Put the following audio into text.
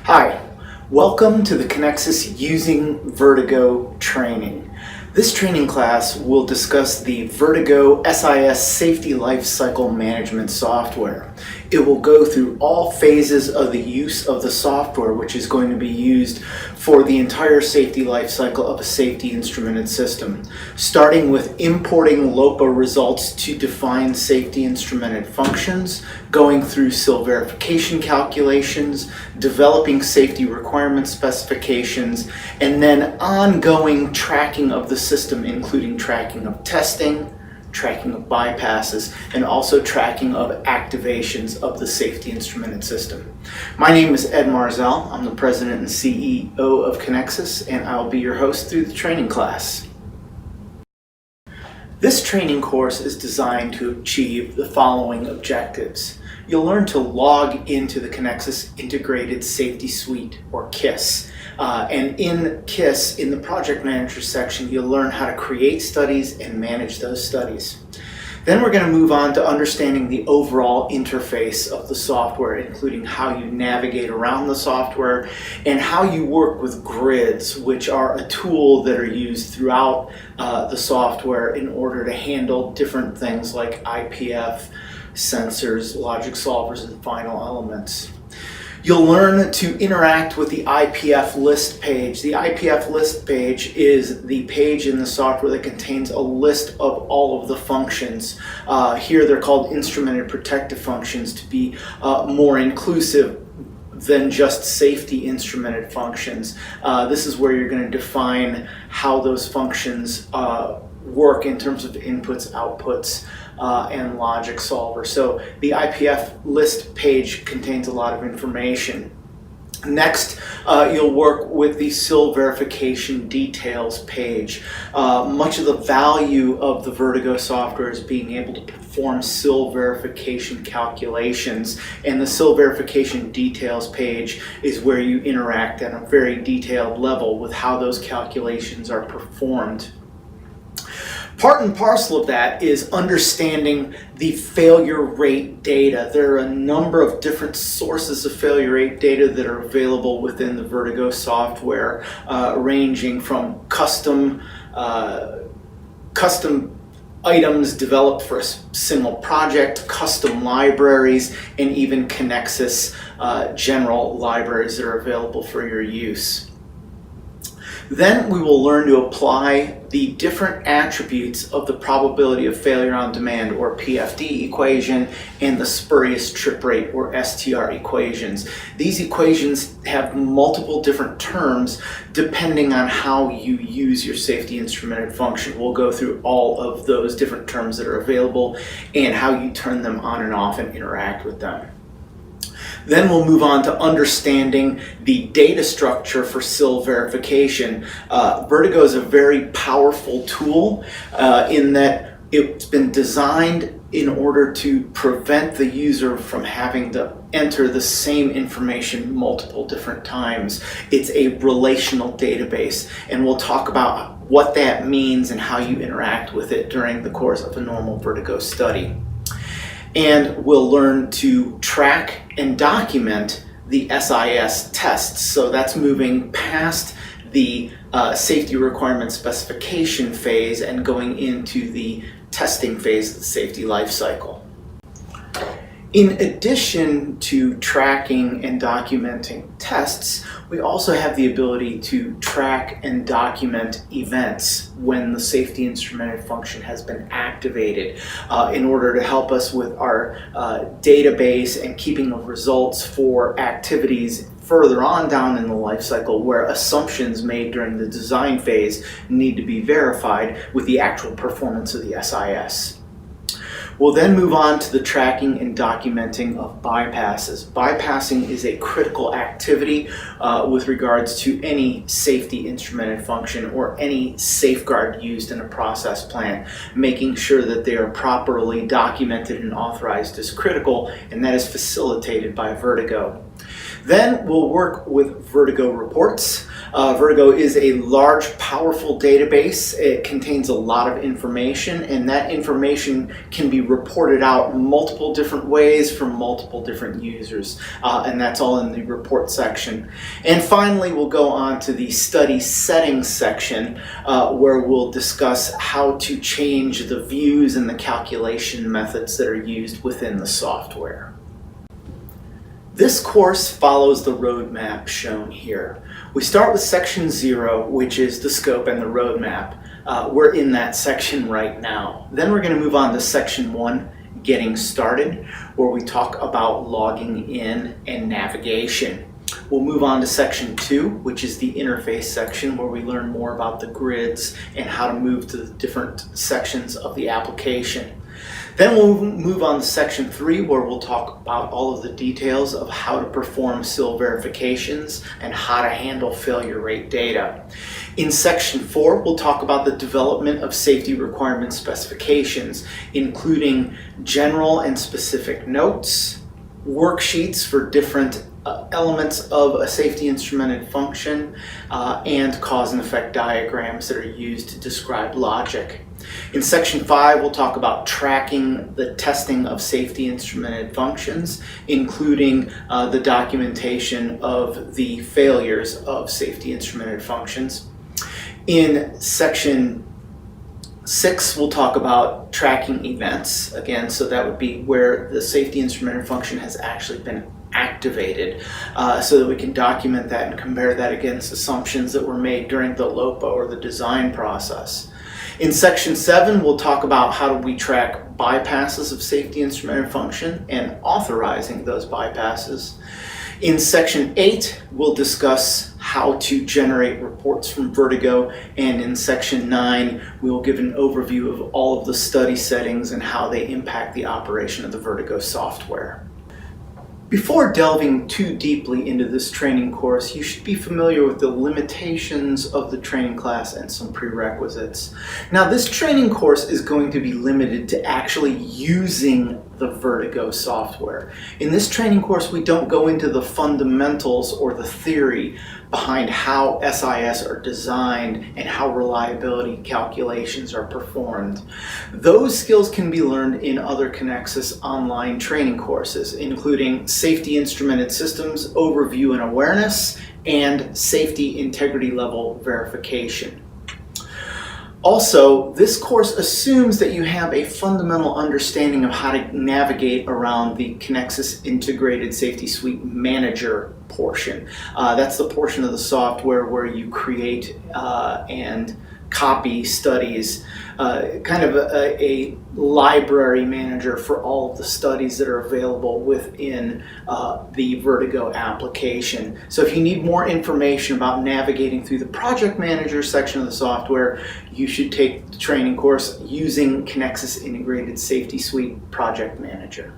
Hi, welcome to the Kenexis Using Vertigo training. This training class will discuss the Vertigo SIS Safety Lifecycle Management software. It will go through all phases of the use of the software, which is going to be used for the entire safety lifecycle of a safety instrumented system, starting with importing LOPA results to define safety instrumented functions, going through SIL verification calculations, developing safety requirement specifications, and then ongoing tracking of the system, including tracking of testing, tracking of bypasses, and also tracking of activations of the safety instrumented system. My name is Ed Marzell. I'm the president and CEO of Kenexis, and I'll be your host through the training class. This training course is designed to achieve the following objectives. You'll learn to log into the Kenexis Integrated Safety Suite, or KISS. And in KISS, in the Project Manager section, you'll learn how to create studies and manage those studies. Then we're going to move on to understanding the overall interface of the software, including how you navigate around the software and how you work with grids, which are a tool that are used throughout the software in order to handle different things like IPF, sensors, logic solvers, and final elements. You'll learn to interact with the IPF list page. The IPF list page is the page in the software that contains a list of all of the functions. Here they're called instrumented protective functions to be more inclusive than just safety instrumented functions. This is where you're going to define how those functions work in terms of inputs, outputs, and logic solver. So the IPF list page contains a lot of information. Next, you'll work with the SIL verification details page. Much of the value of the Vertigo software is being able to perform SIL verification calculations, and the SIL verification details page is where you interact at a very detailed level with how those calculations are performed. Part and parcel of that is understanding the failure rate data. There are a number of different sources of failure rate data that are available within the Vertigo software, ranging from custom items developed for a single project, custom libraries, and even Kenexis general libraries that are available for your use. Then we will learn to apply the different attributes of the probability of failure on demand, or PFD equation, and the spurious trip rate, or STR equations. These equations have multiple different terms depending on how you use your safety instrumented function. We'll go through all of those different terms that are available and how you turn them on and off and interact with them. Then we'll move on to understanding the data structure for SIL verification. Vertigo is a very powerful tool in that it's been designed in order to prevent the user from having to enter the same information multiple different times. It's a relational database, and we'll talk about what that means and how you interact with it during the course of a normal Vertigo study. And we'll learn to track and document the SIS tests. So that's moving past the safety requirement specification phase and going into the testing phase of the safety lifecycle. In addition to tracking and documenting tests, we also have the ability to track and document events when the safety instrumented function has been activated in order to help us with our database and keeping of results for activities further on down in the life cycle where assumptions made during the design phase need to be verified with the actual performance of the SIS. We'll then move on to the tracking and documenting of bypasses. Bypassing is a critical activity with regards to any safety instrumented function or any safeguard used in a process plant. Making sure that they are properly documented and authorized is critical, and that is facilitated by Vertigo. Then we'll work with Vertigo reports. Vertigo is a large, powerful database. It contains a lot of information, and that information can be reported out multiple different ways from multiple different users, and that's all in the report section. And finally, we'll go on to the study settings section, where we'll discuss how to change the views and the calculation methods that are used within the software. This course follows the roadmap shown here. We start with section 0, which is the scope and the roadmap. We're in that section right now. Then we're going to move on to section 1, getting started, where we talk about logging in and navigation. We'll move on to section 2, which is the interface section, where we learn more about the grids and how to move to the different sections of the application. Then we'll move on to section 3, where we'll talk about all of the details of how to perform SIL verifications and how to handle failure rate data. In section 4, we'll talk about the development of safety requirement specifications, including general and specific notes, worksheets for different elements of a safety instrumented function, and cause and effect diagrams that are used to describe logic. In section 5, we'll talk about tracking the testing of safety instrumented functions, including the documentation of the failures of safety instrumented functions. In section 6, we'll talk about tracking events, again, so that would be where the safety instrumented function has actually been activated, so that we can document that and compare that against assumptions that were made during the LOPA or the design process. In section 7, we'll talk about how do we track bypasses of safety instrumented function and authorizing those bypasses. In section 8, we'll discuss how to generate reports from Vertigo, and in section 9, we'll give an overview of all of the study settings and how they impact the operation of the Vertigo software. Before delving too deeply into this training course, you should be familiar with the limitations of the training class and some prerequisites. Now, this training course is going to be limited to actually using the Vertigo software. In this training course, we don't go into the fundamentals or the theory behind how SIS are designed and how reliability calculations are performed. Those skills can be learned in other Kenexis online training courses, including Safety Instrumented Systems Overview and Awareness and Safety Integrity Level Verification. Also, this course assumes that you have a fundamental understanding of how to navigate around the Kenexis Integrated Safety Suite Manager portion. That's the portion of the software where you create and copy studies, kind of a library manager for all of the studies that are available within the Vertigo application. So if you need more information about navigating through the project manager section of the software, you should take the training course using Kenexis Integrated Safety Suite Project Manager.